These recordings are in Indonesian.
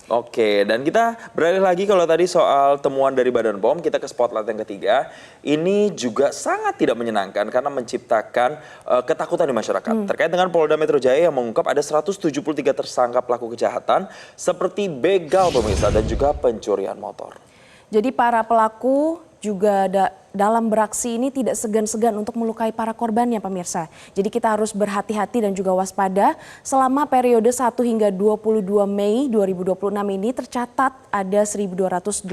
Oke, dan kita beralih lagi kalau tadi soal temuan dari Badan POM, kita ke spotlight yang ketiga. Ini juga sangat tidak menyenangkan karena menciptakan ketakutan di masyarakat. Terkait dengan Polda Metro Jaya yang mengungkap ada 173 tersangka pelaku kejahatan seperti begal pemirsa dan juga pencurian motor. Jadi para pelaku juga dalam beraksi ini tidak segan-segan untuk melukai para korbannya pemirsa. Jadi kita harus berhati-hati dan juga waspada. Selama periode 1 hingga 22 Mei 2026 ini tercatat ada 1.283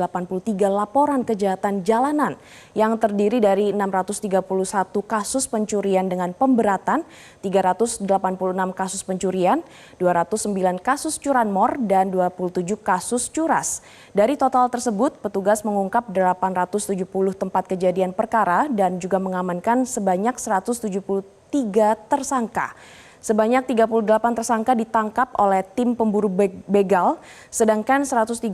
laporan kejahatan jalanan yang terdiri dari 631 kasus pencurian dengan pemberatan, 386 kasus pencurian, 209 kasus curanmor, dan 27 kasus curas. Dari total tersebut, petugas mengungkap 870 tempat kejadian perkara dan juga mengamankan sebanyak 173 tersangka. Sebanyak 38 tersangka ditangkap oleh tim pemburu begal, sedangkan 135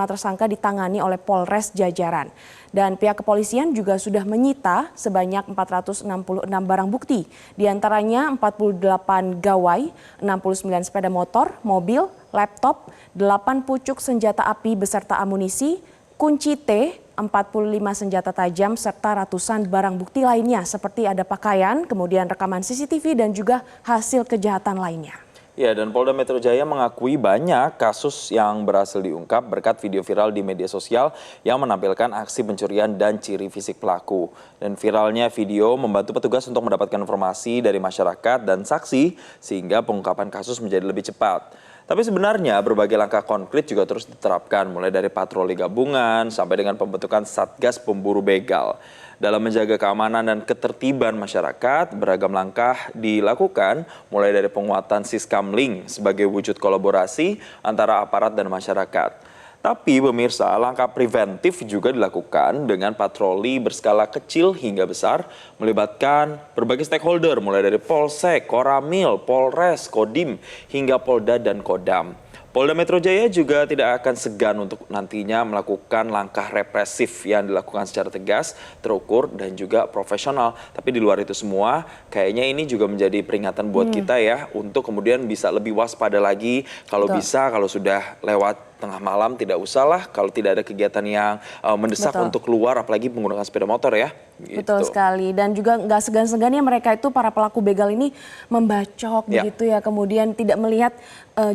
tersangka ditangani oleh Polres Jajaran. Dan pihak kepolisian juga sudah menyita sebanyak 466 barang bukti, diantaranya 48 gawai, 69 sepeda motor, mobil, laptop, 8 pucuk senjata api beserta amunisi, kunci T, 45 senjata tajam, serta ratusan barang bukti lainnya seperti ada pakaian, kemudian rekaman CCTV dan juga hasil kejahatan lainnya. Ya, dan Polda Metro Jaya mengakui banyak kasus yang berhasil diungkap berkat video viral di media sosial yang menampilkan aksi pencurian dan ciri fisik pelaku. Dan viralnya video membantu petugas untuk mendapatkan informasi dari masyarakat dan saksi sehingga pengungkapan kasus menjadi lebih cepat. Tapi sebenarnya berbagai langkah konkret juga terus diterapkan mulai dari patroli gabungan sampai dengan pembentukan Satgas Pemburu Begal. Dalam menjaga keamanan dan ketertiban masyarakat, beragam langkah dilakukan mulai dari penguatan Siskamling sebagai wujud kolaborasi antara aparat dan masyarakat. Tapi pemirsa, langkah preventif juga dilakukan dengan patroli berskala kecil hingga besar melibatkan berbagai stakeholder mulai dari Polsek, Koramil, Polres, Kodim hingga Polda dan Kodam. Polda Metro Jaya juga tidak akan segan untuk nantinya melakukan langkah represif yang dilakukan secara tegas, terukur, dan juga profesional. Tapi di luar itu semua, kayaknya ini juga menjadi peringatan buat kita ya, untuk kemudian bisa lebih waspada lagi. Kalau bisa, kalau sudah lewat tengah malam, tidak usahlah kalau tidak ada kegiatan yang mendesak untuk keluar, apalagi menggunakan sepeda motor ya. Gitu. Betul sekali, dan juga nggak segan-segannya mereka itu para pelaku begal ini membacok begitu ya, kemudian tidak melihat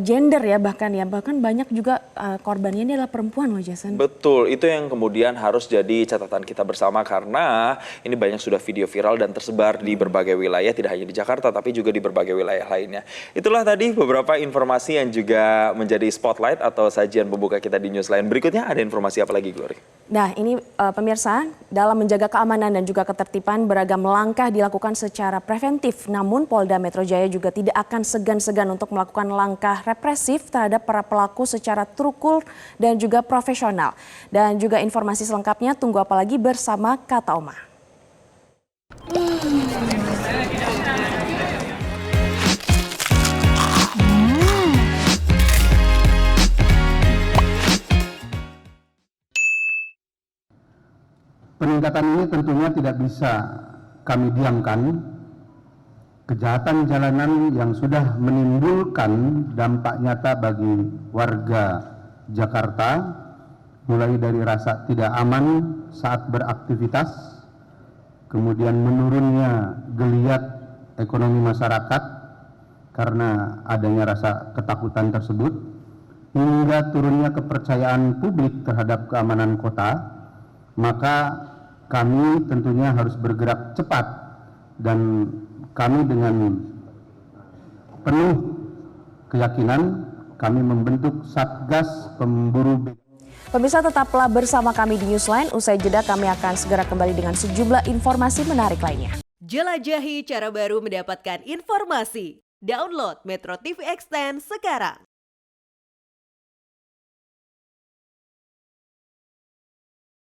gender ya, bahkan banyak juga korbannya ini adalah perempuan loh Jason. Betul, itu yang kemudian harus jadi catatan kita bersama karena ini banyak sudah video viral dan tersebar di berbagai wilayah, tidak hanya di Jakarta tapi juga di berbagai wilayah lainnya. Itulah tadi beberapa informasi yang juga menjadi spotlight atau sajian pembuka kita di Newsline. Berikutnya ada informasi apa lagi, Glory? Nah ini pemirsa, dalam menjaga keamanan dan juga ketertiban beragam langkah dilakukan secara preventif. Namun Polda Metro Jaya juga tidak akan segan-segan untuk melakukan langkah represif terhadap para pelaku secara terukur dan juga profesional. Dan juga informasi selengkapnya tunggu apalagi bersama Kata Oma. Peningkatan ini tentunya tidak bisa kami diamkan. Kejahatan jalanan yang sudah menimbulkan dampak nyata bagi warga Jakarta, mulai dari rasa tidak aman saat beraktivitas, kemudian menurunnya geliat ekonomi masyarakat karena adanya rasa ketakutan tersebut, hingga turunnya kepercayaan publik terhadap keamanan kota, maka kami tentunya harus bergerak cepat dan kami dengan penuh keyakinan kami membentuk Satgas Pemburu Begal. Pemirsa tetaplah bersama kami di Newsline. Usai jeda kami akan segera kembali dengan sejumlah informasi menarik lainnya. Jelajahi cara baru mendapatkan informasi. Download Metro TV Extend sekarang.